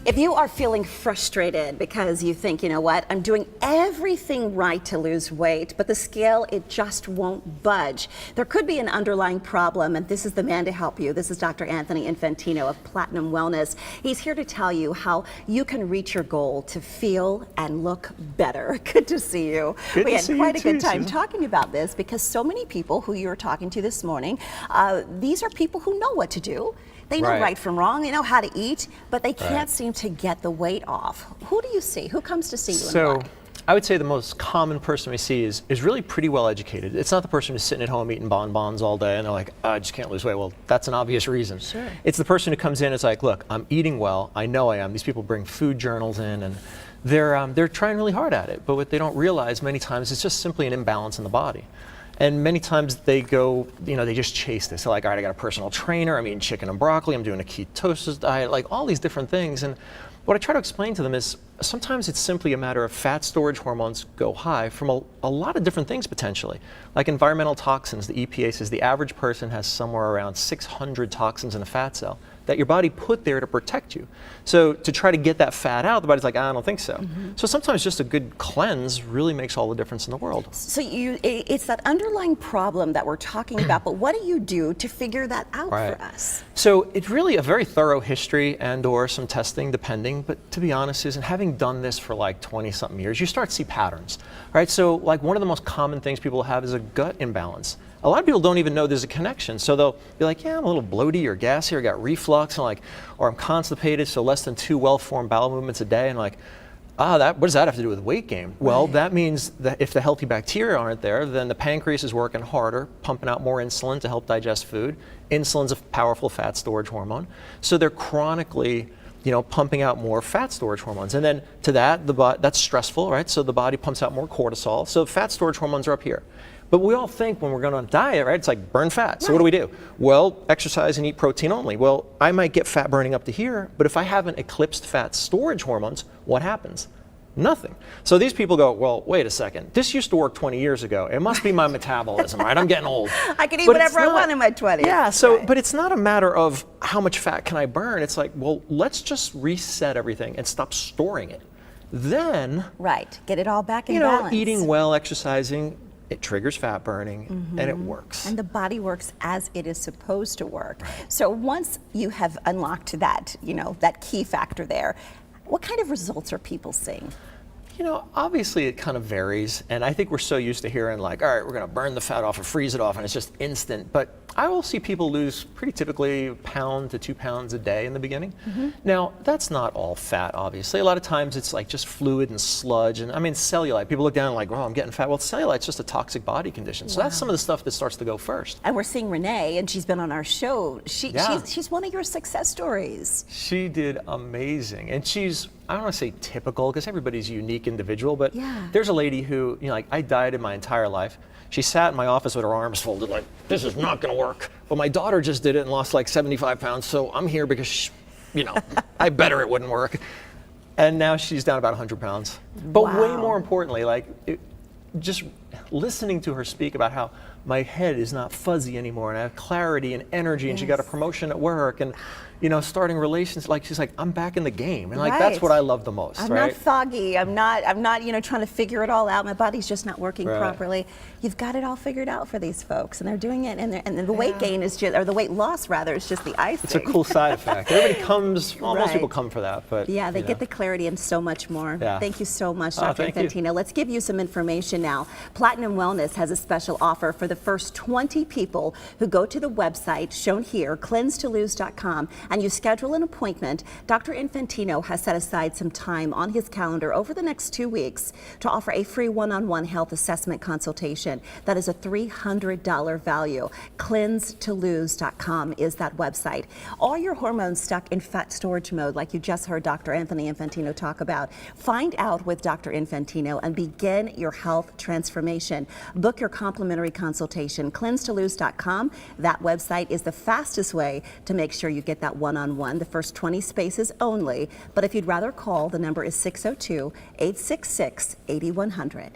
If you are feeling frustrated because you think, you know what, I'm doing everything right to lose weight, but the scale, it just won't budge. There could be an underlying problem, and this is the man to help you. This is Dr. Anthony Infantino of Platinum Wellness. He's here to tell you how you can reach your goal to feel and look better. Good to see you. We had quite a good time talking about this because so many people who you're talking to this morning, these are people who know what to do. They know right from wrong, they know how to eat, but they can't seem to get the weight off. Who do you see? Who comes to see you? So I would say the most common person we see is really pretty well educated. It's not the person who's sitting at home eating bonbons all day and they're like, I just can't lose weight. Well, that's an obvious reason. Sure. It's the person who comes in and is like, look, I'm eating well. I know I am. These people bring food journals in and they're trying really hard at it. But what they don't realize many times is just simply an imbalance in the body. And many times they go, they just chase this. They're like, all right, I got a personal trainer, I'm eating chicken and broccoli, I'm doing a ketosis diet, like all these different things. And what I try to explain to them is sometimes it's simply a matter of fat storage hormones go high from a lot of different things potentially. Like environmental toxins, the EPA says the average person has somewhere around 600 toxins in a fat cell that your body put there to protect you. So to try to get that fat out, the body's like, I don't think so. So sometimes just a good cleanse really makes all the difference in the world. So it's that underlying problem that we're talking about, but what do you do to figure that out for us? So it's really a very thorough history and or some testing depending, but to be honest, Susan, having done this for like 20 something years, you start to see patterns, right? So like one of the most common things people have is a gut imbalance. A lot of people don't even know there's a connection. So they'll be like, yeah, I'm a little bloaty or gassy or got reflux, and or I'm constipated, so less than 2 well-formed bowel movements a day. And what does that have to do with weight gain? Well, that means that if the healthy bacteria aren't there, then the pancreas is working harder, pumping out more insulin to help digest food. Insulin's a powerful fat storage hormone. So they're chronically pumping out more fat storage hormones. And then to that, that's stressful, right? So the body pumps out more cortisol. So fat storage hormones are up here. But we all think when we're going on a diet, right, it's like burn fat. So what do we do? Well, exercise and eat protein only. Well, I might get fat burning up to here, but if I haven't eclipsed fat storage hormones, what happens? Nothing. So these people go, well, wait a second. This used to work 20 years ago. It must be my metabolism, right? I'm getting old. I can eat whatever I want in my 20s. Yeah, so, but it's not a matter of how much fat can I burn. It's like, well, let's just reset everything and stop storing it. Then, get it all back in balance. Eating well, exercising, it triggers fat burning and it works. And the body works as it is supposed to work. So once you have unlocked that, that key factor there, what kind of results are people seeing? Obviously it kind of varies, and I think we're so used to hearing like, all right, we're going to burn the fat off or freeze it off, and it's just instant. But I will see people lose pretty typically 1 pound to 2 pounds a day in the beginning. Now, that's not all fat, obviously. A lot of times it's like just fluid and sludge, and I mean cellulite. People look down and like, oh, I'm getting fat. Well, cellulite's just a toxic body condition. So that's some of the stuff that starts to go first. And we're seeing Renee, and she's been on our show. She's one of your success stories. She did amazing, and I don't want to say typical because everybody's a unique individual, but there's a lady who, I dieted my entire life. She sat in my office with her arms folded like, this is not going to work. But my daughter just did it and lost like 75 pounds, so I'm here because, I bet her it wouldn't work. And now she's down about 100 pounds. But way more importantly, just listening to her speak about how my head is not fuzzy anymore and I have clarity and energy and she got a promotion at work and starting relations, she's like, I'm back in the game. And that's what I love the most. I'm not foggy. I'm not, trying to figure it all out. My body's just not working properly. You've got it all figured out for these folks and they're doing it and the weight gain is just, or the weight loss rather, is just the icing. It's a cool side effect. Everybody comes, most people come for that, but. Yeah, they get the clarity and so much more. Thank you so much, Dr. Infantino. Let's give you some information now. Platinum Wellness has a special offer for the first 20 people who go to the website shown here, cleansetolose.com, and you schedule an appointment. Dr. Infantino has set aside some time on his calendar over the next 2 weeks to offer a free one-on-one health assessment consultation. That is a $300 value. Cleansetolose.com is that website. All your hormones stuck in fat storage mode, like you just heard Dr. Anthony Infantino talk about, find out with Dr. Infantino and begin your health transformation. Book your complimentary consultation. Cleansetolose.com. That website is the fastest way to make sure you get that one-on-one, the first 20 spaces only. But if you'd rather call, the number is 602-866-8100.